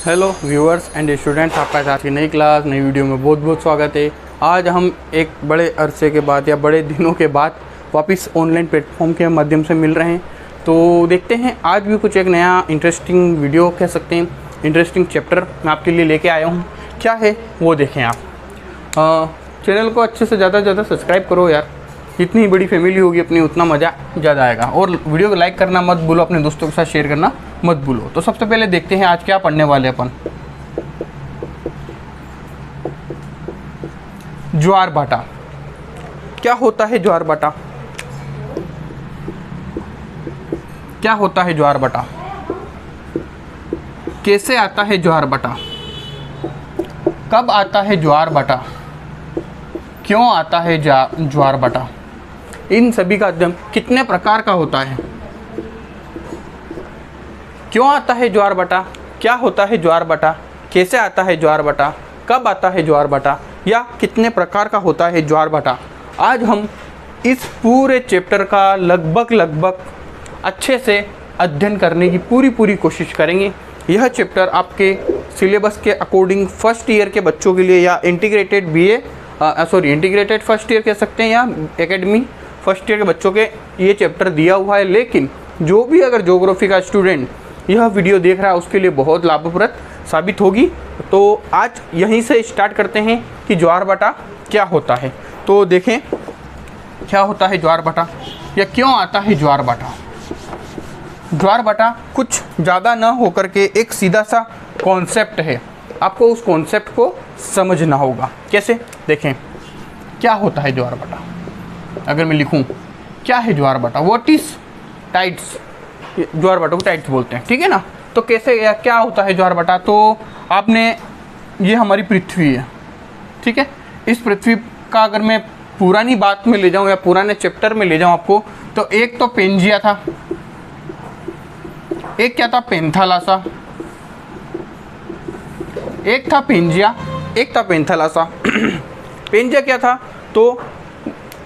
Hello viewers and students, आपका आज की नई क्लास नई वीडियो में बहुत बहुत स्वागत है। आज हम एक बड़े अरसे के बाद या बड़े दिनों के बाद वापस ऑनलाइन प्लेटफॉर्म के माध्यम से मिल रहे हैं। तो देखते हैं आज भी कुछ एक नया इंटरेस्टिंग वीडियो कह सकते हैं, इंटरेस्टिंग चैप्टर मैं आपके लिए लेके आया हूँ। क्या है वो देखें आप। चैनल को अच्छे से ज़्यादा सब्सक्राइब करो यार, जितनी बड़ी फैमिली होगी अपनी उतना मज़ा ज़्यादा आएगा। और वीडियो को लाइक करना मत भूलो, अपने दोस्तों के साथ शेयर करना मत भूलो। तो सबसे पहले देखते हैं आज क्या पढ़ने वाले अपन। ज्वार भाटा। क्या होता है ज्वार भाटा? क्या होता है ज्वार भाटा? कैसे आता है ज्वार भाटा? कब आता है ज्वार भाटा? क्यों आता है ज्वार भाटा? इन सभी का अध्ययन कितने प्रकार का होता है? क्यों आता है ज्वार भाटा? क्या होता है ज्वार भाटा? कैसे आता है ज्वार भाटा? कब आता है ज्वार भाटा? या कितने प्रकार का होता है ज्वार भाटा? आज हम इस पूरे चैप्टर का लगभग अच्छे से अध्ययन करने की पूरी कोशिश करेंगे। यह चैप्टर आपके सिलेबस के अकॉर्डिंग फर्स्ट ईयर के बच्चों के लिए या इंटीग्रेटेड फर्स्ट ईयर कह सकते हैं या एकेडमी फर्स्ट ईयर के बच्चों के ये चैप्टर दिया हुआ है। लेकिन जो भी अगर ज्योग्राफी का स्टूडेंट यह वीडियो देख रहा है उसके लिए बहुत लाभप्रद साबित होगी। तो आज यहीं से स्टार्ट करते हैं कि ज्वार भाटा क्या होता है। तो देखें क्या होता है ज्वार भाटा या क्यों आता है ज्वार भाटा। ज्वार भाटा कुछ ज़्यादा न होकर के एक सीधा सा कॉन्सेप्ट है, आपको उस कॉन्सेप्ट को समझना होगा। कैसे? देखें क्या होता है ज्वार भाटा। अगर मैं लिखूं क्या है ज्वार भाटा, व्हाट इज टाइड्स, ज्वार भाटा को टाइड्स बोलते हैं, ठीक है ना। तो कैसे या क्या होता है ज्वार भाटा? तो आपने ये हमारी पृथ्वी है, ठीक है। इस पृथ्वी का अगर मैं पुरानी बात में ले जाऊं या पुराने चैप्टर में ले जाऊं आपको, तो एक तो पेंजिया था, एक क्या था पेंथालासा, एक था पेंजिया, एक था पेंथालासा। पेंजिया क्या था? तो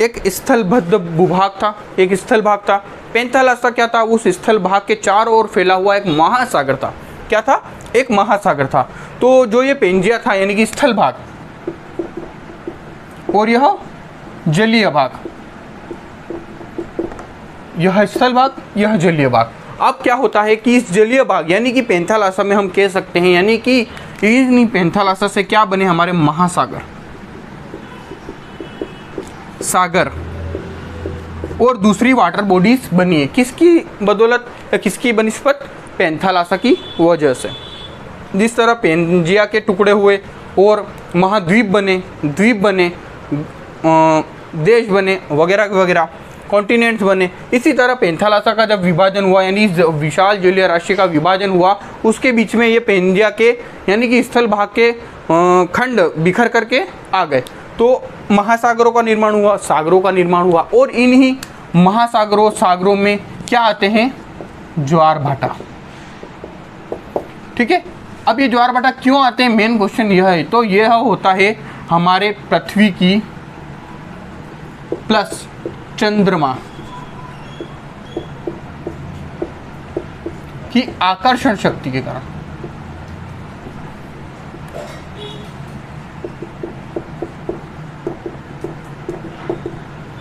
एक स्थलबद्ध भूभाग था, एक स्थल भाग था। पेंथालासा क्या था? उस स्थल भाग के चारों ओर फैला हुआ एक महासागर था। क्या था? एक महासागर था। तो जो ये पेंजिया था यानी कि स्थल भाग, और यह जलीय भाग, यह स्थल भाग, यह जलीय भाग। अब क्या होता है कि इस जलीय भाग यानी कि पेंथालासा में हम कह सकते हैं, यानी कि इन्हीं पेंथालासा से क्या बने हमारे महासागर, सागर और दूसरी वाटर बॉडीज बनी है। किसकी बदौलत या किसकी बनिस्पत? पेंथालासा की वजह से। जिस तरह पेंजिया के टुकड़े हुए और महाद्वीप बने, द्वीप बने, देश बने वगैरह वगैरह, कॉन्टिनेंट्स बने, इसी तरह पेंथालासा का जब विभाजन हुआ यानी विशाल जलीय राशि का विभाजन हुआ, उसके बीच में ये पेंजिया के यानी कि स्थल भाग के खंड बिखर करके आ गए। तो महासागरों का निर्माण हुआ, सागरों का निर्माण हुआ, और इन्हीं महासागरों सागरों में क्या आते हैं? ज्वार भाटा, ठीक है। अब ये ज्वार भाटा क्यों आते हैं, मेन क्वेश्चन यह है। तो यह होता है हमारे पृथ्वी की प्लस चंद्रमा की आकर्षण शक्ति के कारण।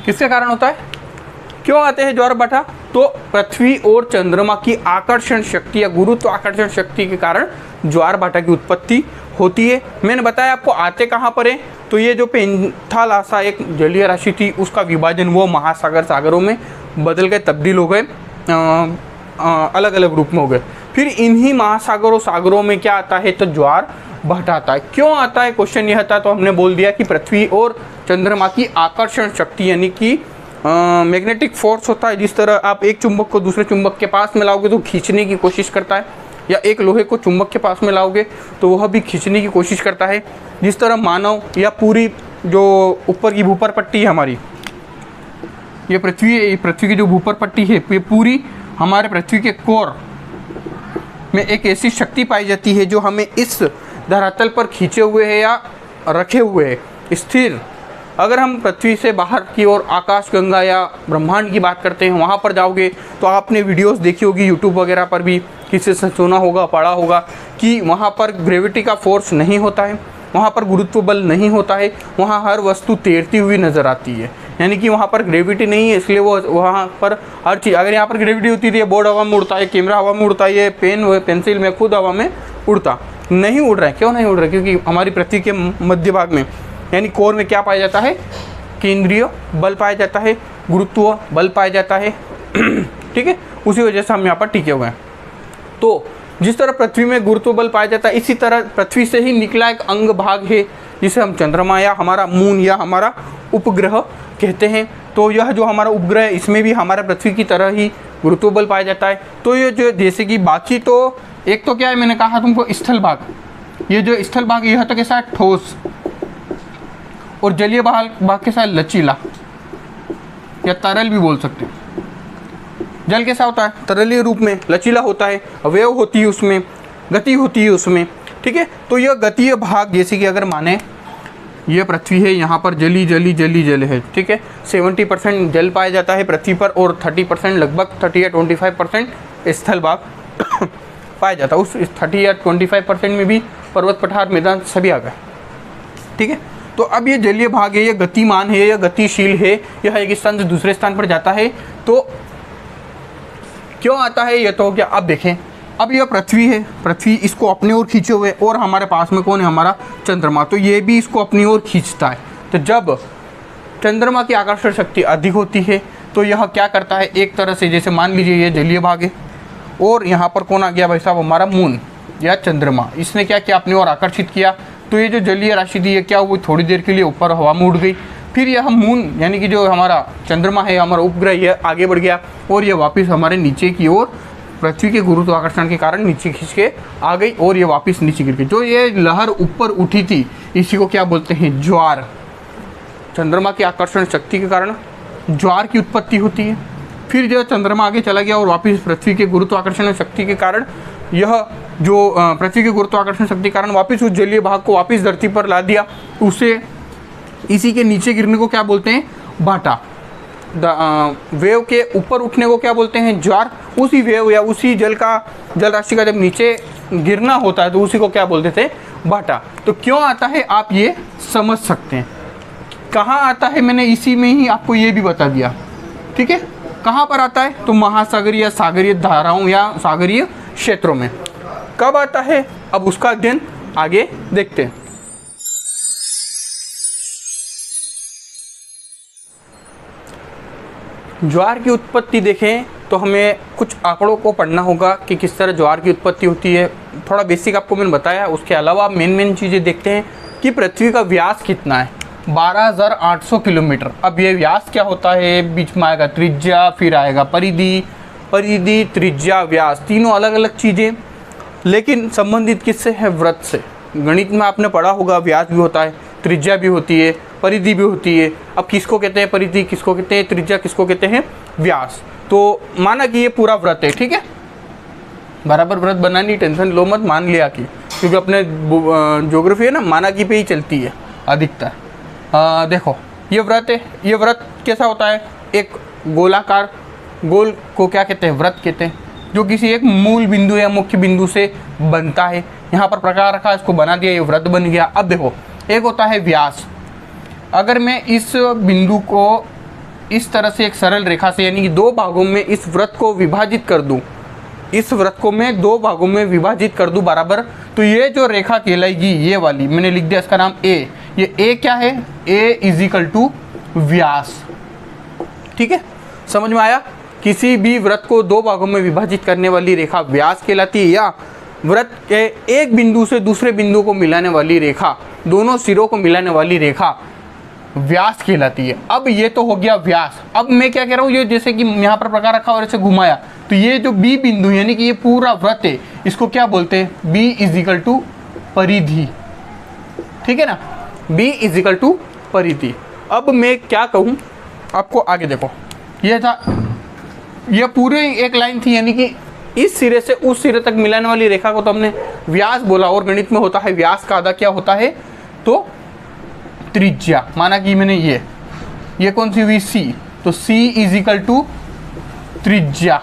किसके कारण होता है? क्यों आते हैं ज्वार भाटा? तो पृथ्वी और चंद्रमा की आकर्षण शक्ति या गुरुत्वाकर्षण शक्ति के कारण ज्वार भाटा की उत्पत्ति होती है। मैंने बताया आपको आते कहाँ पर है। तो ये जो पेंथालासा एक जलीय राशि थी उसका विभाजन वो महासागर सागरों में बदल गए, तब्दील हो गए, अलग अलग रूप में हो गए। फिर इन्हीं महासागरों सागरों में क्या आता है? तो ज्वार भाटा आता है। क्यों आता है? क्वेश्चन यह था। तो हमने बोल दिया कि पृथ्वी और चंद्रमा की आकर्षण शक्ति यानी कि मैग्नेटिक फोर्स होता है। जिस तरह आप एक चुंबक को दूसरे चुंबक के पास में लाओगे तो खींचने की कोशिश करता है, या एक लोहे को चुंबक के पास में लाओगे तो वह भी खींचने की कोशिश करता है। जिस तरह मानव या पूरी जो ऊपर की भूपर पट्टी है हमारी, ये पृथ्वी की जो भूपर पट्टी है, ये पूरी हमारे पृथ्वी के कोर में एक ऐसी शक्ति पाई जाती है जो हमें इस धरातल पर खींचे हुए है या रखे हुए है, स्थिर अगर हम पृथ्वी से बाहर की ओर आकाश गंगा या ब्रह्मांड की बात करते हैं, वहाँ पर जाओगे तो आपने वीडियोस देखी होगी यूट्यूब वगैरह पर भी, किसी से सुना होगा, पढ़ा होगा कि वहाँ पर ग्रेविटी का फोर्स नहीं होता है, वहाँ पर गुरुत्व बल नहीं होता है, वहाँ हर वस्तु तैरती हुई नज़र आती है। यानी कि वहाँ पर ग्रेविटी नहीं है, इसलिए वो वहाँ पर हर चीज़, अगर यहाँ पर ग्रेविटी होती है बोर्ड हवा में उड़ता है, कैमरा हवा में उड़ता है, ये पेन पेंसिल में खुद हवा में उड़ता नहीं, उड़ रहा है। क्यों नहीं उड़ रहा है? क्योंकि हमारी पृथ्वी के मध्य भाग में यानी कोर में क्या पाया जाता है? केंद्रीय बल पाया जाता है, गुरुत्व बल पाया जाता है। ठीक है, उसी वजह से हम यहाँ पर टिके हुए हैं। तो जिस तरह पृथ्वी में गुरुत्व बल पाया जाता है, इसी तरह पृथ्वी से ही निकला एक अंग भाग है जिसे हम चंद्रमा या हमारा मून या हमारा उपग्रह कहते हैं। तो यह जो हमारा उपग्रह है, इसमें भी हमारा पृथ्वी की तरह ही गुरुत्व बल पाया जाता है। तो ये जो जैसे कि बाकी तो एक तो क्या है, मैंने कहा तुमको स्थल भाग, ये जो स्थल भाग यह तो कैसा है? ठोस, और जलीय भाग कैसा है? लचीला या तरल भी बोल सकते हैं। जल कैसा होता है? तरलीय रूप में, लचीला होता है, अवयव होती है उसमें, गति होती है उसमें। ठीक है, तो यह गतीय भाग जैसे कि अगर माने यह पृथ्वी है, यहाँ पर जल है। ठीक है, 70% जल पाया जाता है पृथ्वी पर, और 30% लगभग 30 या 25% स्थल भाग पाया जाता है। उस 30 या 25% में भी पर्वत पठार मैदान सभी आ गए। ठीक है, तो अब ये जलीय भाग है, ये गतिमान है, यह गतिशील है, यह एक स्थान से दूसरे स्थान पर जाता है। तो क्यों आता है? ये तो हो गया। अब देखें, अब यह पृथ्वी है, पृथ्वी इसको अपनी ओर खींचे हुए, और हमारे पास में कौन है? हमारा चंद्रमा। तो ये भी इसको अपनी ओर खींचता है। तो जब चंद्रमा की आकर्षण शक्ति अधिक होती है तो यह क्या करता है? एक तरह से जैसे मान लीजिए ये जलीय भाग है, और यहाँ पर कौन आ गया भाई साहब? हमारा मून या चंद्रमा। इसने क्या किया? अपनी ओर आकर्षित किया। तो ये जो जलीय राशि थी, ये क्या हुई? थोड़ी देर के लिए ऊपर हवा में उड़ गई। फिर यह मून यानी कि जो हमारा चंद्रमा है, हमारा उपग्रह, यह आगे बढ़ गया, और यह वापस हमारे नीचे की ओर पृथ्वी के गुरुत्वाकर्षण के कारण नीचे खींच के आ गई, और ये वापस नीचे गिर गई। जो ये लहर ऊपर उठी थी, इसी को क्या बोलते हैं? ज्वार। चंद्रमा की आकर्षण शक्ति के कारण ज्वार की उत्पत्ति होती है। फिर जो चंद्रमा आगे चला गया और वापस पृथ्वी के गुरुत्वाकर्षण शक्ति के कारण, यह जो पृथ्वी के गुरुत्वाकर्षण शक्ति के कारण वापस उस जलीय भाग को वापस धरती पर ला दिया। उसे इसी के नीचे गिरने को क्या बोलते हैं? भाटा। वेव के ऊपर उठने को क्या बोलते हैं? ज्वार। उसी वेव या उसी जल राशि का जब नीचे गिरना होता है तो उसी को क्या बोलते थे? भाटा। तो क्यों आता है आप ये समझ सकते हैं। कहाँ आता है मैंने इसी में ही आपको ये भी बता दिया। ठीक है, कहाँ पर आता है? तो महासागरीय या सागरीय धाराओं या सागरीय क्षेत्रों में। कब आता है? अब उसका अध्ययन आगे देखते हैं। ज्वार की उत्पत्ति देखें तो हमें कुछ आंकड़ों को पढ़ना होगा कि किस तरह ज्वार की उत्पत्ति होती है। थोड़ा बेसिक आपको मैंने बताया, उसके अलावा मेन चीज़ें देखते हैं कि पृथ्वी का व्यास कितना है। 12,800 किलोमीटर। अब ये व्यास क्या होता है? बीच में आएगा त्रिज्या, फिर आएगा परिधि, त्रिज्या, व्यास, तीनों अलग अलग चीज़ें, लेकिन संबंधित किससे है? वृत्त से। गणित में आपने पढ़ा होगा, व्यास भी होता है, त्रिज्या भी होती है, परिधि भी होती है। अब किसको कहते हैं परिधि, किसको कहते हैं त्रिज्या, किसको कहते हैं व्यास? तो माना कि ये पूरा वृत्त है। ठीक है, बराबर वृत्त बनानी, टेंशन लो मत, मान लिया कि, क्योंकि अपने ज्योग्राफी है ना, माना की पे ही चलती है अधिकतर। देखो ये वृत्त है। ये वृत्त कैसा होता है? एक गोलाकार, गोल को क्या कहते हैं? वृत्त कहते हैं, जो किसी एक मूल बिंदु या मुख्य बिंदु से बनता है। यहाँ पर प्रकार रखा, इसको बना दिया, ये वृत्त बन गया। अब देखो, एक होता है व्यास। अगर मैं इस बिंदु को इस तरह से एक सरल रेखा से, यानी कि दो भागों में इस वृत्त को विभाजित कर दूं, इस वृत्त को मैं दो भागों में विभाजित कर दूं बराबर, तो ये जो रेखा कहलाएगी, ये वाली मैंने लिख दिया, इसका नाम ए। ये ए क्या है? ए इज इक्वल टू व्यास। ठीक है, समझ में आया? किसी भी वृत्त को दो भागों में विभाजित करने वाली रेखा व्यास कहलाती है, या वृत्त के एक बिंदु से दूसरे बिंदु को मिलाने वाली रेखा, दोनों सिरों को मिलाने वाली रेखा व्यास कहलाती है। अब ये तो हो गया व्यास। अब मैं क्या कह रहा हूँ, ये जैसे कि यहाँ पर प्रकार रखा और ऐसे घुमाया, तो ये जो बी बिंदु यानी कि ये पूरा वृत्त है, इसको क्या बोलते हैं? बी इज इक्वल टू परिधि। ठीक है ना, बी इज इक्वल टू परिधि। अब मैं क्या कहूँ आपको, आगे देखो, ये था, ये पूरी एक लाइन थी, यानी कि इस सिरे से उस सिरे तक मिलाने वाली रेखा को तो हमने व्यास बोला, और गणित में होता है व्यास का आधा क्या होता है? तो त्रिज्या, माना कि मैंने ये कौन सी हुई C, तो C इज इक्वल टू त्रिज्या,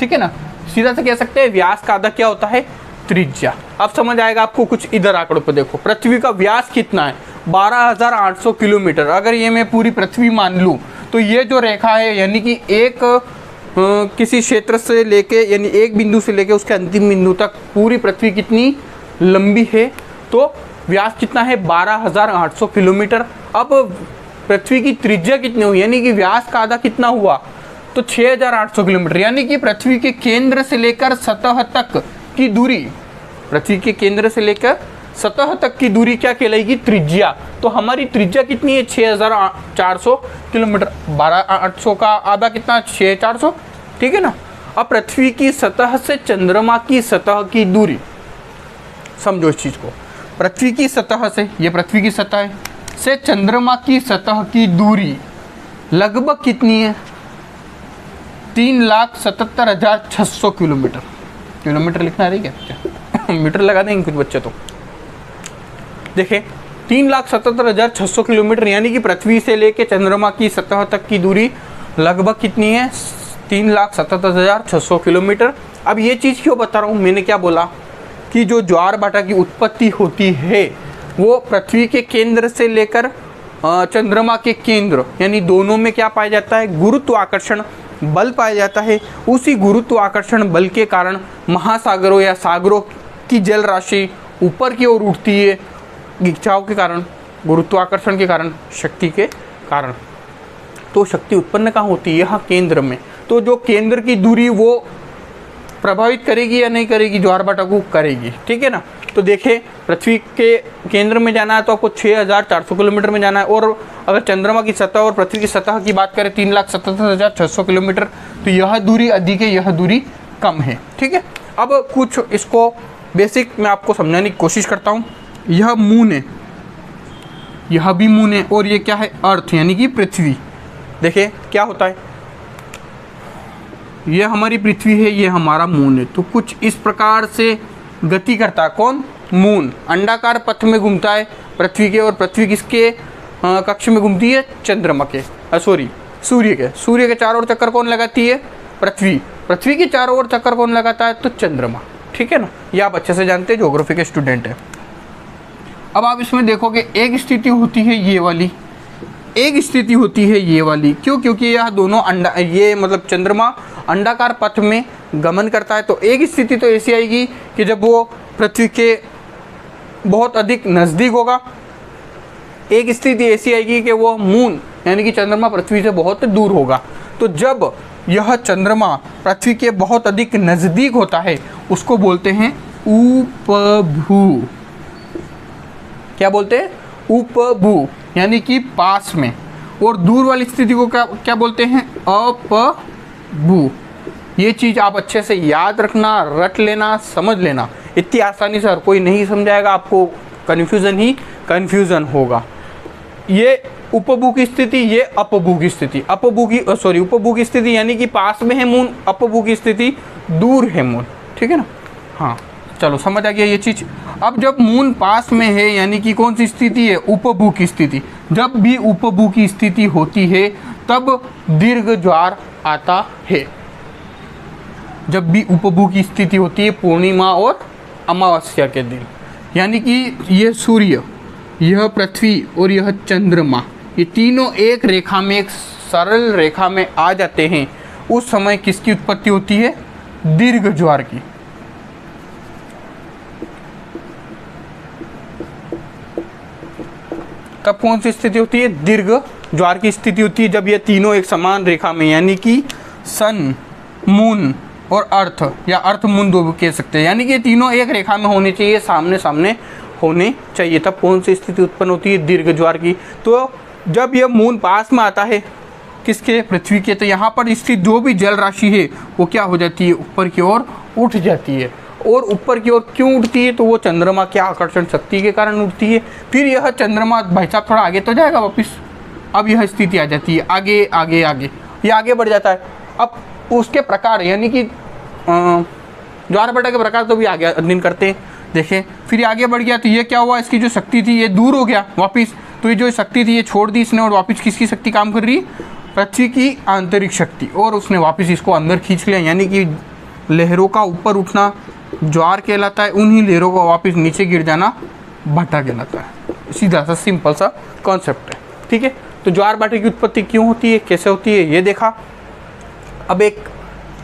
ठीक है ना। सीधा से कह सकते हैं व्यास का आधा क्या होता है, त्रिज्या। अब समझ आएगा आपको कुछ इधर आंकड़ों पे देखो, पृथ्वी का व्यास कितना है 12,800 किलोमीटर। अगर ये मैं पूरी पृथ्वी मान लूँ तो ये जो रेखा है यानी कि एक किसी क्षेत्र से लेके यानी एक बिंदु से लेके उसके अंतिम बिंदु तक पूरी पृथ्वी कितनी लंबी है, तो व्यास कितना है 12,800 किलोमीटर। अब पृथ्वी की त्रिज्या कितनी हुई यानी कि व्यास का आधा कितना हुआ, तो 6,800 किलोमीटर। यानी कि पृथ्वी के केंद्र से लेकर सतह तक की दूरी, पृथ्वी के केंद्र से लेकर सतह तक की दूरी क्या कहलाएगी, त्रिज्या। तो हमारी त्रिज्या कितनी है 6,400 किलोमीटर। 12,800 का आधा कितना 6,400, ठीक है ना। अब पृथ्वी की सतह से चंद्रमा की सतह की दूरी, समझो इस चीज को, पृथ्वी की सतह से, ये पृथ्वी की सतह है, से चंद्रमा की सतह की दूरी लगभग कितनी है 3,77,600 किलोमीटर। किलोमीटर लिखना रही क्या मीटर लगा देंगे कुछ बच्चे तो। देखें 3,77,600 किलोमीटर यानी कि पृथ्वी से लेके चंद्रमा की सतह तक की दूरी लगभग कितनी है 3,77,600 किलोमीटर। अब ये चीज़ क्यों बता रहा हूँ, मैंने क्या बोला कि जो ज्वार भाटा की उत्पत्ति होती है वो पृथ्वी के केंद्र से लेकर चंद्रमा के केंद्र यानी दोनों में क्या पाया जाता है, गुरुत्वाकर्षण बल पाया जाता है। उसी गुरुत्वाकर्षण बल के कारण महासागरों या सागरों की जल राशि ऊपर की ओर उठती है, खिंचाव के कारण, गुरुत्वाकर्षण के कारण, शक्ति के कारण। तो शक्ति उत्पन्न कहाँ होती है, यहाँ केंद्र में। तो जो केंद्र की दूरी वो प्रभावित करेगी या नहीं करेगी, ज्वार भाटा को करेगी, ठीक है ना। तो देखें पृथ्वी के केंद्र में जाना है तो आपको 6,400 किलोमीटर में जाना है, और अगर चंद्रमा की सतह और पृथ्वी की सतह की बात करें 3,77,600 किलोमीटर, तो यह दूरी अधिक है, यह दूरी कम है, ठीक है। अब कुछ इसको बेसिक मैं आपको समझाने की कोशिश करता हूँ। यह मून है, यह भी मून है, और ये क्या है, अर्थ यानी कि पृथ्वी। देखिए क्या होता है, ये हमारी पृथ्वी है, ये हमारा मून है। तो कुछ इस प्रकार से गति करता है कौन, मून। अंडाकार पथ में घूमता है पृथ्वी के, और पृथ्वी किसके कक्ष में घूमती है, चंद्रमा के, सूर्य के। सूर्य के चारों ओर चक्कर कौन लगाती है, पृथ्वी। पृथ्वी के चारों ओर चक्कर कौन लगाता है, तो चंद्रमा, ठीक है ना। ये आप अच्छे से जानते हैं, ज्योग्राफी के स्टूडेंट है। अब आप इसमें देखोगे एक स्थिति होती है ये वाली, एक स्थिति होती है ये वाली। क्यों, क्योंकि यह दोनों ये मतलब चंद्रमा अंडाकार पथ में गमन करता है। तो एक स्थिति तो ऐसी आएगी कि जब वो पृथ्वी के बहुत अधिक नज़दीक होगा। एक स्थिति ऐसी आएगी कि वो मून यानी कि चंद्रमा पृथ्वी से बहुत दूर होगा। तो जब यह चंद्रमा पृथ्वी के बहुत अधिक नज़दीक होता है उसको बोलते हैं उपभू। क्या बोलते हैं, उपभू, यानी कि पास में। और दूर वाली स्थिति को क्या बोलते हैं, अपभू। ये चीज़ आप अच्छे से याद रखना, रट लेना, समझ लेना। इतनी आसानी से हर कोई नहीं समझाएगा, आपको कन्फ्यूज़न होगा। ये उपभू की स्थिति, ये अपभू की स्थिति। उपभू की स्थिति यानी कि पास में है मून, अपभू की स्थिति दूर है मून, ठीक है ना। हाँ चलो समझ आ गया ये चीज़। अब जब मून पास में है यानी कि कौन सी स्थिति है, उपभू की स्थिति। जब भी उपभू की स्थिति होती है तब दीर्घ ज्वार आता है। जब भी उपभू की स्थिति होती है पूर्णिमा और अमावस्या के दिन, यानी कि यह सूर्य, यह पृथ्वी और यह चंद्रमा, ये तीनों एक रेखा में, एक सरल रेखा में आ जाते हैं, उस समय किसकी उत्पत्ति होती है, दीर्घ ज्वार की। तब कौन सी स्थिति होती है, दीर्घ ज्वार की स्थिति होती है। जब ये तीनों एक समान रेखा में यानी कि सन, मून और अर्थ, या अर्थ मून दो भी कह सकते हैं, यानी कि ये तीनों एक रेखा में होने चाहिए, सामने सामने होने चाहिए। तब कौन सी स्थिति उत्पन्न होती है, दीर्घ ज्वार की। तो जब यह मून पास में आता है किसके, पृथ्वी के, तो यहाँ पर स्थित जो भी जल राशि है वो क्या हो जाती है, ऊपर की ओर उठ जाती है। और ऊपर की ओर क्यों उठती है, तो वो चंद्रमा के आकर्षण शक्ति के कारण उठती है। फिर यह चंद्रमा, भाई साहब थोड़ा आगे तो जाएगा वापस, अब यह स्थिति आ जाती है आगे आगे आगे, ये आगे बढ़ जाता है। अब उसके प्रकार यानी कि ज्वार भाटा के प्रकार तो भी आगे अध्ययन करते हैं। देखें फिर ये आगे बढ़ गया तो ये क्या हुआ, इसकी जो शक्ति थी ये दूर हो गया वापिस। तो ये जो शक्ति थी ये छोड़ दी इसने और वापस किसकी शक्ति काम कर रही है, पृथ्वी की आंतरिक शक्ति, और उसने वापस इसको अंदर खींच लिया। यानी कि लहरों का ऊपर उठना ज्वार कहलाता है, उन्हीं लहरों का वापस नीचे गिर जाना भाटा कहलाता है। सीधा सा सिंपल सा कॉन्सेप्ट है, ठीक है। तो ज्वार भाटे की उत्पत्ति क्यों होती है, कैसे होती है, ये देखा। अब एक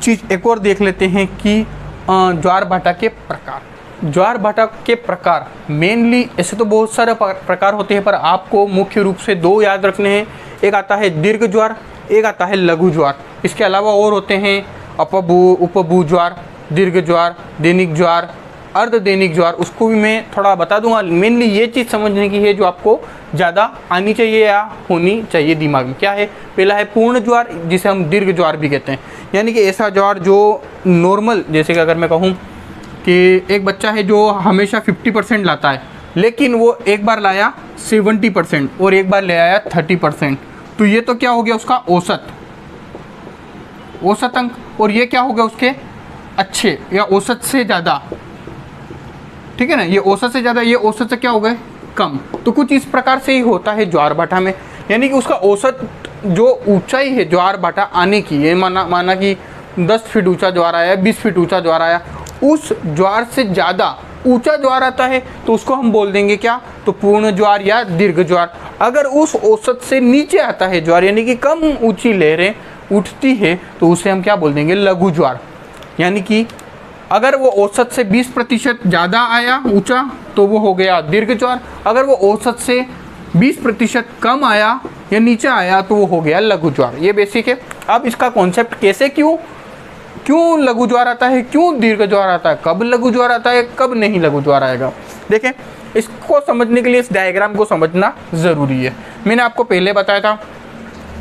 चीज़ एक और देख लेते हैं कि ज्वार भाटा के प्रकार। ज्वार भाटा के प्रकार मेनली ऐसे तो बहुत सारे प्रकार होते हैं, पर आपको मुख्य रूप से दो याद रखने हैं। एक आता है दीर्घ ज्वार, एक आता है लघु ज्वार। इसके अलावा और होते हैं उपभू ज्वार, दीर्घ ज्वार, दैनिक ज्वार, अर्ध दैनिक ज्वार, उसको भी मैं थोड़ा बता दूंगा। मेनली ये चीज़ समझने की है जो आपको ज़्यादा आनी चाहिए या होनी चाहिए दिमाग में। क्या है, पहला है पूर्ण ज्वार, जिसे हम दीर्घ ज्वार भी कहते हैं। यानी कि ऐसा ज्वार जो नॉर्मल, जैसे कि अगर मैं कहूँ कि एक बच्चा है जो हमेशा 50% लाता है, लेकिन वो एक बार लाया 70% और एक बार ले आया 30%, तो ये तो क्या हो गया उसका औसत अंक, और ये क्या हो गया उसके अच्छे या औसत से ज़्यादा, ठीक है ना। ये औसत से ज़्यादा, ये औसत से क्या हो गए कम। तो कुछ इस प्रकार से ही होता है ज्वार भाटा में। यानी कि उसका औसत जो ऊंचाई है ज्वार भाटा आने की, ये माना कि 10 फीट ऊंचा ज्वार आया, 20 फीट ऊंचा ज्वार आया, उस ज्वार से ज़्यादा ऊंचा ज्वार आता है तो उसको हम बोल देंगे क्या, तो पूर्ण ज्वार या दीर्घ ज्वार। अगर उस औसत से नीचे आता है ज्वार, यानी कि कम ऊंची लहरें उठती है, तो उसे हम क्या बोल देंगे, लघु ज्वार। यानी कि अगर वो औसत से 20% ज़्यादा आया ऊंचा तो वो हो गया दीर्घ ज्वार, अगर वो औसत से 20% कम आया या नीचे आया तो वो हो गया लघु ज्वार। ये बेसिक है। अब इसका कॉन्सेप्ट कैसे, क्यों लघु ज्वार आता है, क्यों दीर्घ ज्वार आता है, कब लघु ज्वार आता है, कब नहीं लघु ज्वार आएगा, देखें। इसको समझने के लिए इस डायग्राम को समझना ज़रूरी है। मैंने आपको पहले बताया था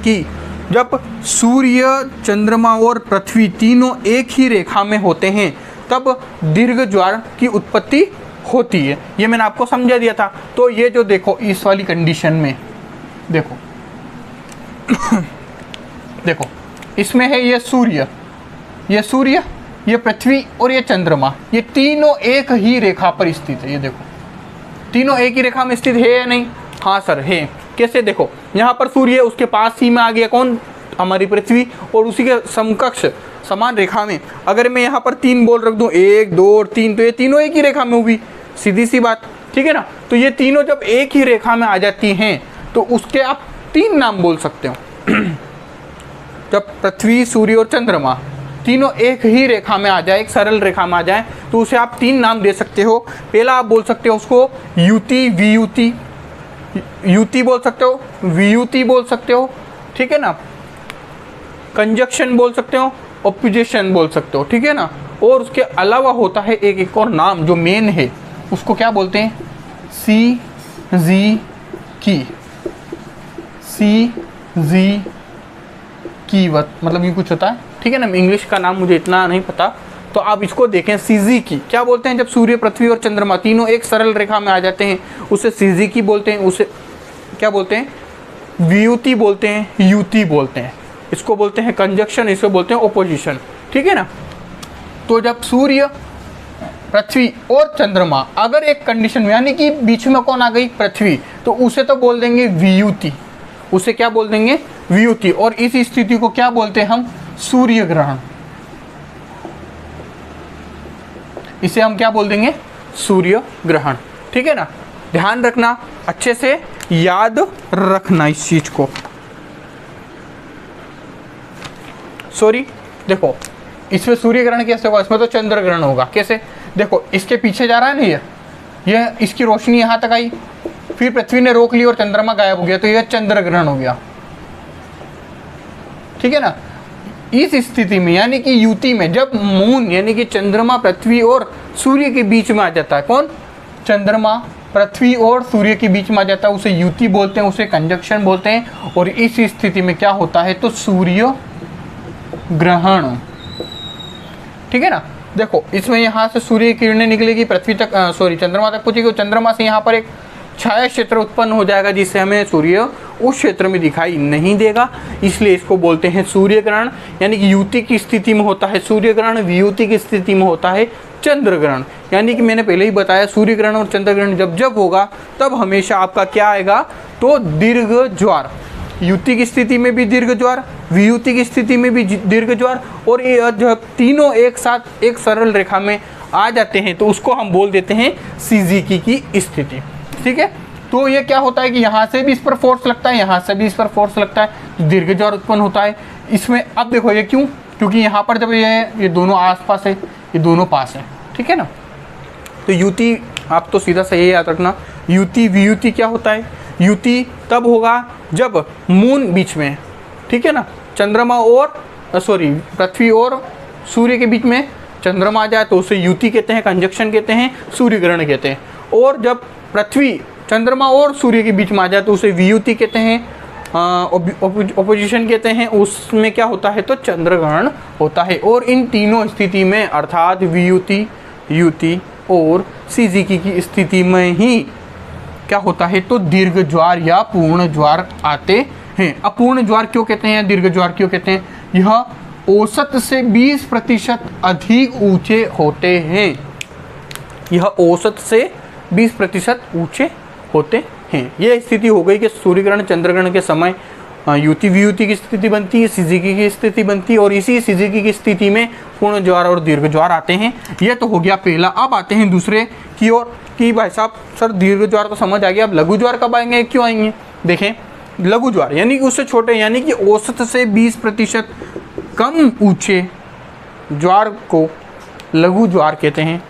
कि जब सूर्य, चंद्रमा और पृथ्वी तीनों एक ही रेखा में होते हैं तब दीर्घ ज्वार की उत्पत्ति होती है। ये मैंने आपको समझा दिया था। तो ये जो देखो इस वाली कंडीशन में देखो देखो इसमें है ये सूर्य, ये पृथ्वी और ये चंद्रमा, ये तीनों एक ही रेखा पर स्थित है। ये देखो तीनों एक ही रेखा में स्थित है या नहीं, हाँ सर है। कैसे, देखो यहाँ पर सूर्य, उसके पास ही में आ गया कौन, हमारी पृथ्वी, और उसी के समकक्ष समान रेखा में अगर मैं यहाँ पर 3 बॉल रख दूँ, 1 2 और 3, तो ये तीनों एक ही रेखा में हुई, सीधी सी बात, ठीक है ना। तो ये तीनों जब एक ही रेखा में आ जाती हैं तो उसके आप 3 नाम बोल सकते हो। जब पृथ्वी, सूर्य और चंद्रमा तीनों एक ही रेखा में आ जाए, एक सरल रेखा में आ जाए, तो उसे आप 3 नाम दे सकते हो। पहला आप बोल सकते हो उसको युति, वियुति, युति बोल सकते हो, वियुति बोल सकते हो, ठीक है ना। कंजक्शन बोल सकते हो, ऑपोजिशन बोल सकते हो, ठीक है ना। और उसके अलावा होता है एक और नाम जो मेन है, उसको क्या बोलते हैं, सी जी की मतलब ये कुछ होता है, ठीक है ना। इंग्लिश का नाम मुझे इतना नहीं पता, तो आप इसको देखें। सीजी की क्या बोलते हैं, जब सूर्य, पृथ्वी और चंद्रमा तीनों एक सरल रेखा में आ जाते हैं उसे सीजी की बोलते हैं। उसे क्या बोलते हैं, वियुति बोलते हैं, युति बोलते हैं। इसको बोलते हैं कंजक्शन, इसको बोलते हैं ओपोजिशन, ठीक है ना। तो जब सूर्य, पृथ्वी और चंद्रमा अगर एक कंडीशन में, यानी कि बीच में कौन आ गई, पृथ्वी, तो उसे तो बोल देंगे वियुति, उसे क्या बोल देंगे, वियुति। और इस स्थिति को क्या बोलते हैं हम, सूर्य ग्रहण। इसे हम क्या बोल देंगे, सूर्य ग्रहण, ठीक है ना। ध्यान रखना, अच्छे से याद रखना इस चीज को। सॉरी, देखो इसमें सूर्य ग्रहण कैसे होगा, इसमें तो चंद्र ग्रहण होगा। कैसे, देखो इसके पीछे जा रहा है ना, ये इसकी रोशनी यहाँ तक आई, फिर पृथ्वी ने रोक ली और चंद्रमा गायब हो गया, तो यह चंद्र ग्रहण हो गया, ठीक है ना। इस स्थिति में यानी कि युति में, जब मून यानी कि चंद्रमा, पृथ्वी और सूर्य के बीच में आ जाता है, कौन, चंद्रमा, पृथ्वी और सूर्य के बीच में आ जाता है, उसे युति बोलते हैं, उसे कंजक्शन बोलते हैं। और इस स्थिति में क्या होता है, तो सूर्य ग्रहण, ठीक है ना। देखो इसमें यहाँ से सूर्य की किरणें निकलेगी, पृथ्वी तक, चंद्रमा तक पहुंचेगी, चंद्रमा से यहाँ पर एक छाया क्षेत्र उत्पन्न हो जाएगा जिससे हमें सूर्य उस क्षेत्र में दिखाई नहीं देगा, इसलिए इसको बोलते हैं सूर्य ग्रहण। यानी कि युति की स्थिति में होता है सूर्य ग्रहण, वियुति की स्थिति में होता है चंद्र ग्रहण, यानी कि मैंने पहले ही बताया सूर्य ग्रहण और चंद्र ग्रहण जब जब होगा तब हमेशा आपका क्या आएगा, तो दीर्घ ज्वार। युति की स्थिति में भी दीर्घ ज्वार, वियुति की स्थिति में भी दीर्घ ज्वार, और ये जब तीनों एक साथ एक सरल रेखा में आ जाते हैं तो उसको हम बोल देते हैं सिज़िकी की स्थिति। ठीक है, तो ये क्या होता है कि यहाँ से भी इस पर फोर्स लगता है, यहाँ से भी इस पर फोर्स लगता है, दीर्घ ज्वार उत्पन्न होता है इसमें। अब देखो ये क्यों, क्योंकि यहाँ पर जब ये दोनों आसपास है, ये दोनों पास है, ठीक है ना। तो युति आप तो सीधा सही याद रखना, युति वियुति क्या होता है, युति तब होगा जब मून बीच में है, ठीक है ना, चंद्रमा और पृथ्वी और सूर्य के बीच में चंद्रमा आ जाए तो उसे युति कहते हैं, कंजक्शन कहते हैं, सूर्य ग्रहण कहते हैं। और जब पृथ्वी चंद्रमा और सूर्य के बीच में आ जाए तो उसे वियुति कहते हैं, ओपोजिशन कहते हैं, उसमें क्या होता है, तो चंद्र ग्रहण होता है। और इन तीनों स्थिति में अर्थात वियुति, युति और सिज़िकी की स्थिति में ही क्या होता है, तो दीर्घ ज्वार या पूर्ण ज्वार आते हैं। अब पूर्ण ज्वार क्यों कहते हैं, दीर्घ ज्वार क्यों कहते हैं, यह औसत से 20% अधिक ऊंचे होते हैं, यह औसत से 20% ऊंचे होते हैं। यह स्थिति हो गई कि सूर्य ग्रहण चंद्र ग्रहण के समय युति वियुति की स्थिति बनती है, सिज़िकी की स्थिति बनती है, और इसी सिज़िकी की स्थिति में पूर्ण ज्वार और दीर्घ ज्वार आते हैं। यह तो हो गया पहला। अब आते हैं दूसरे की ओर कि भाई साहब सर दीर्घ ज्वार तो समझ आ गया, अब लघु ज्वार कब आएंगे, क्यों आएंगे। देखें, लघु ज्वार यानी कि उससे छोटे, यानी कि औसत से 20% कम ऊंचे ज्वार को लघु ज्वार कहते हैं।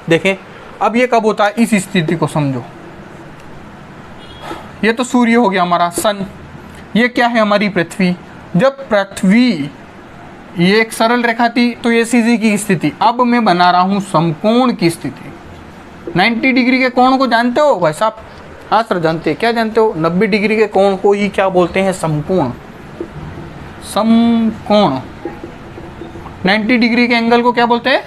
देखें, अब ये कब होता है, इस स्थिति को समझो। ये तो सूर्य हो गया हमारा सन, ये क्या है हमारी पृथ्वी। जब पृथ्वी ये एक सरल रेखा थी तो ये सिज़िकी की स्थिति। अब मैं बना रहा हूँ समकोण की स्थिति। 90 डिग्री के कोण को जानते हो भाई साहब, हाँ सर जानते हैं। क्या जानते हो, 90 डिग्री के कोण को ही क्या बोलते हैं, समकोण। समकोण 90 डिग्री के एंगल को क्या बोलते हैं,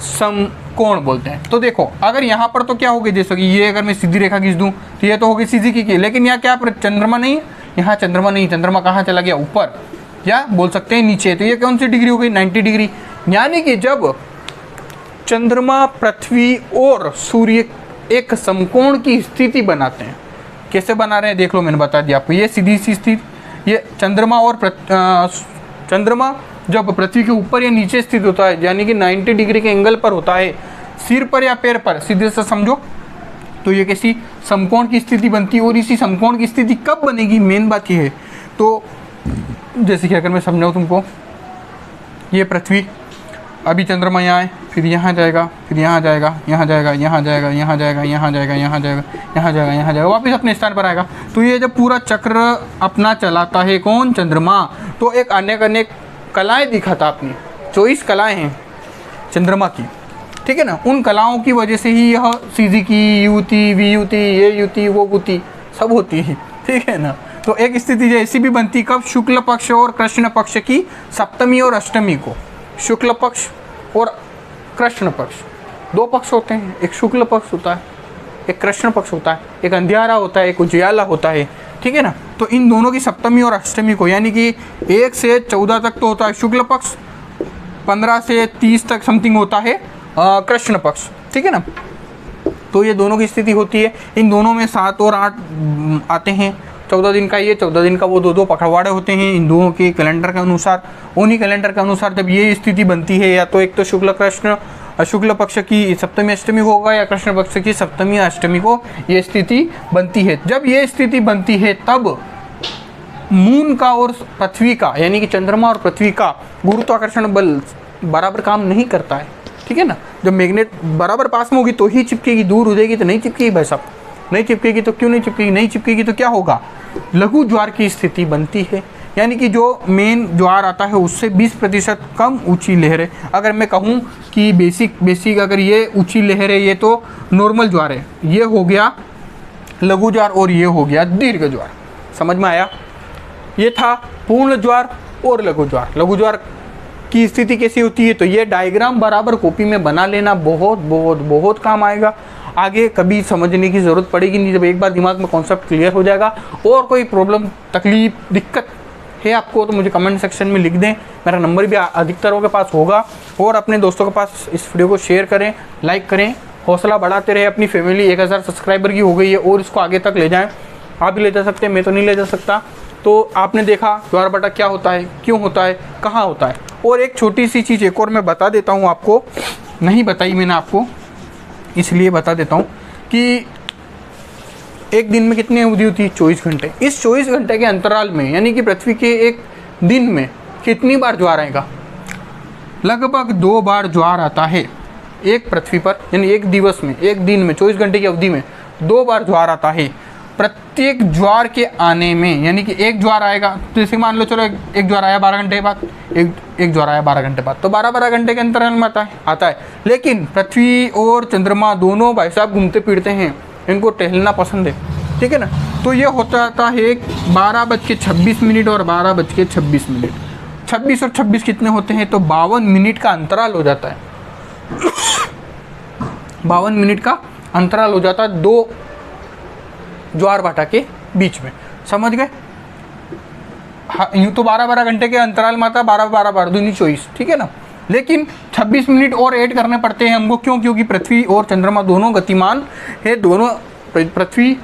समकोण बोलते हैं। तो देखो अगर यहाँ पर तो क्या होगी, जैसे कि ये अगर मैं सीधी रेखा खींच दूँ तो ये तो होगी सिज़िकी की, लेकिन यहाँ क्या चंद्रमा नहीं है, यहाँ चंद्रमा नहीं, चंद्रमा कहाँ चला गया, ऊपर, या बोल सकते हैं नीचे। तो ये कौन सी डिग्री हो गई, 90 डिग्री। यानी कि जब चंद्रमा पृथ्वी और सूर्य एक समकोण की स्थिति बनाते हैं, कैसे बना रहे हैं देख लो, मैंने बता दिया आपको। ये सीधी सी स्थिति, ये चंद्रमा और चंद्रमा जब पृथ्वी के ऊपर या नीचे स्थित होता है, यानी कि 90 डिग्री के एंगल पर होता है, सिर पर या पैर पर, सीधे से समझो, तो ये कैसी समकोण की स्थिति बनती है। और इसी समकोण की स्थिति कब बनेगी, मेन बात ये है। तो जैसे कि अगर मैं समझाऊँ तुमको, ये पृथ्वी, अभी चंद्रमा यहाँ है, फिर यहाँ जाएगा, फिर यहाँ जाएगा, यहाँ जाएगा, यहाँ जाएगा, यहाँ जाएगा, यहाँ जाएगा, यहाँ जाएगा, यहाँ जाएगा, यहाँ जाएगा, वापस अपने स्थान पर आएगा। तो ये जब पूरा चक्र अपना चलाता है कौन, चंद्रमा, तो एक अनेक कलाएं दिखाता अपनी, 24 कलाएं हैं चंद्रमा की, ठीक है ना। उन कलाओं की वजह से ही यह सिज़िकी, युति वियुति, ये युति वो बुति सब होती है, ठीक है ना। तो एक स्थिति ऐसी भी बनती कब, शुक्ल पक्ष और कृष्ण पक्ष की सप्तमी और अष्टमी को। शुक्ल पक्ष और कृष्ण पक्ष, दो पक्ष होते हैं, एक शुक्ल पक्ष होता है, एक कृष्ण पक्ष होता है, एक अंधियारा होता है, एक उजियाला होता है, ठीक है ना। तो इन दोनों की सप्तमी और अष्टमी को, यानी कि 1 से 14 तक तो होता है शुक्ल पक्ष, 15 से 30 तक समथिंग होता है कृष्ण पक्ष, ठीक है ना। तो ये दोनों की स्थिति होती है। इन दोनों में 7 और 8 आते हैं, 14 दिन का ये, 14 दिन का वो, दो पखवाड़े होते हैं इन दोनों के कैलेंडर के अनुसार। उन्हीं कैलेंडर के अनुसार जब ये स्थिति बनती है, या तो एक तो शुक्ल पक्ष की सप्तमी अष्टमी को होगा, या कृष्ण पक्ष की सप्तमी अष्टमी को ये स्थिति बनती है। जब ये स्थिति बनती है तब मून का और पृथ्वी का, यानी कि चंद्रमा और पृथ्वी का गुरुत्वाकर्षण बल बराबर काम नहीं करता है, ठीक है ना। जब मैग्नेट बराबर पास में होगी तो ही चिपकेगी, दूर हो जाएगी तो नहीं चिपकेगी भाई साहब। नहीं चिपकेगी तो क्यों नहीं चिपकेगी, नहीं चिपकेगी तो क्या होगा, लघु ज्वार की स्थिति बनती है। यानी कि जो मेन ज्वार आता है उससे 20% कम ऊंची लहरें। अगर मैं कहूँ कि बेसिक अगर ये ऊंची लहर है, ये तो नॉर्मल ज्वार है, ये हो गया लघु ज्वार और ये हो गया दीर्घ ज्वार। समझ में आया। ये था पूर्ण ज्वार और लघु ज्वार। लघु ज्वार की स्थिति कैसी होती है, तो ये डायग्राम बराबर कॉपी में बना लेना, बहुत बहुत बहुत काम आएगा। आगे कभी समझने की ज़रूरत पड़ेगी नहीं, जब एक बार दिमाग में कॉन्सेप्ट क्लियर हो जाएगा। और कोई प्रॉब्लम, तकलीफ, दिक्कत है आपको तो मुझे कमेंट सेक्शन में लिख दें। मेरा नंबर भी अधिकतरों के पास होगा। और अपने दोस्तों के पास इस वीडियो को शेयर करें, लाइक करें, हौसला बढ़ाते रहे। अपनी फैमिली 1000 सब्सक्राइबर की हो गई है और इसको आगे तक ले जाएँ। आप भी ले जा सकते हैं, मैं तो नहीं ले जा सकता। तो आपने देखा ज्वारभाटा क्या होता है, क्यों होता है, कहाँ होता है। और एक छोटी सी चीज़ एक और मैं बता देता हूँ आपको, नहीं बताई मैंने आपको, इसलिए बता देता हूँ कि एक दिन में कितनी अवधि होती है, 24 घंटे। इस 24 घंटे के अंतराल में यानी कि पृथ्वी के एक दिन में कितनी बार ज्वार आएगा? लगभग 2 बार ज्वार आता है एक पृथ्वी पर, यानी एक दिवस में, एक दिन में 24 घंटे की अवधि में 2 बार ज्वार आता है। प्रत्येक ज्वार के आने में, यानी कि एक ज्वार आएगा, तो जैसे मान लो चलो एक ज्वार आया 12 घंटे बाद, एक ज्वार आया 12 घंटे बाद, तो 12-12 घंटे के अंतराल में आता है। लेकिन पृथ्वी और चंद्रमा दोनों भाई साहब घूमते फिरते हैं, इनको टहलना पसंद है, ठीक है ना। तो ये होता है 12:26 और 12:26। 26 और 26 कितने होते हैं? तो 52 मिनट का अंतराल हो जाता है। 52 मिनट का अंतराल हो जाता है 2 ज्वारभाटा के बीच में, समझ गए। हाँ, यूँ तो 12-12 घंटे के अंतराल में आता है, 12-12 दूनी 24, ठीक है ना। लेकिन 26 मिनट और ऐड करने पड़ते हैं हमको, क्यों? क्योंकि पृथ्वी और चंद्रमा दोनों गतिमान है। दोनों, पृथ्वी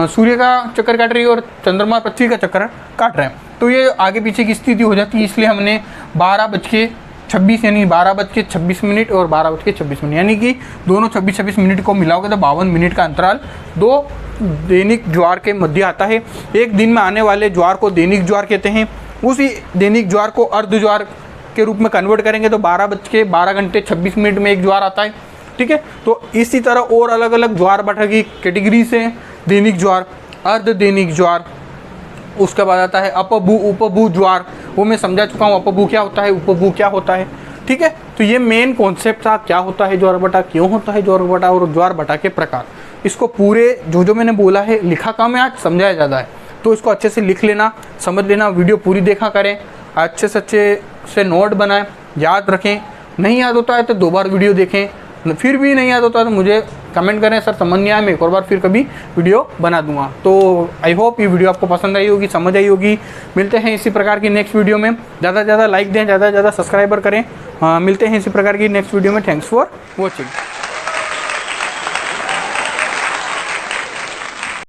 सूर्य का चक्कर काट रही है और चंद्रमा पृथ्वी का चक्कर काट रहे हैं, तो ये आगे पीछे की स्थिति हो जाती है। इसलिए हमने 12:26 यानी 12:26 और 12:26, यानी कि दोनों 26-26 मिनट को मिलाओगे तो 52 मिनट का अंतराल 2 दैनिक ज्वार के मध्य आता है। एक दिन में आने वाले ज्वार को दैनिक ज्वार कहते हैं। उसी दैनिक ज्वार को अर्ध ज्वार के रूप में कन्वर्ट करेंगे तो 12:26 में एक ज्वार आता है, ठीक है। तो इसी तरह और अलग अलग ज्वारभाटा की कैटेगरी से दैनिक ज्वार, अर्ध दैनिक ज्वार, उसके बाद आता है अपभू उपभू ज्वार, वो मैं समझा चुका हूँ। अपभू क्या होता है, उपभू क्या होता है, ठीक है। तो ये मेन कॉन्सेप्ट था, क्या होता है ज्वारभाटा, क्यों होता है ज्वारभाटा और ज्वारभाटा के प्रकार। इसको पूरे जो मैंने बोला है लिखा कम है, आज समझाया ज़्यादा है, तो इसको अच्छे से लिख लेना, समझ लेना, वीडियो पूरी देखा करें, अच्छे से नोट बनाएं, याद रखें। नहीं याद होता है तो 2 बार वीडियो देखें, फिर भी नहीं याद होता तो मुझे कमेंट करें, सर समझ नहीं आया, मैं एक और बार फिर कभी वीडियो बना दूंगा। तो आई होप ये वीडियो आपको पसंद आई होगी, समझ आई होगी। मिलते हैं इसी प्रकार की नेक्स्ट वीडियो में। ज़्यादा से ज़्यादा लाइक दें, ज़्यादा से ज़्यादा सब्सक्राइबर करें। मिलते हैं इसी प्रकार की नेक्स्ट वीडियो में। Thanks for watching.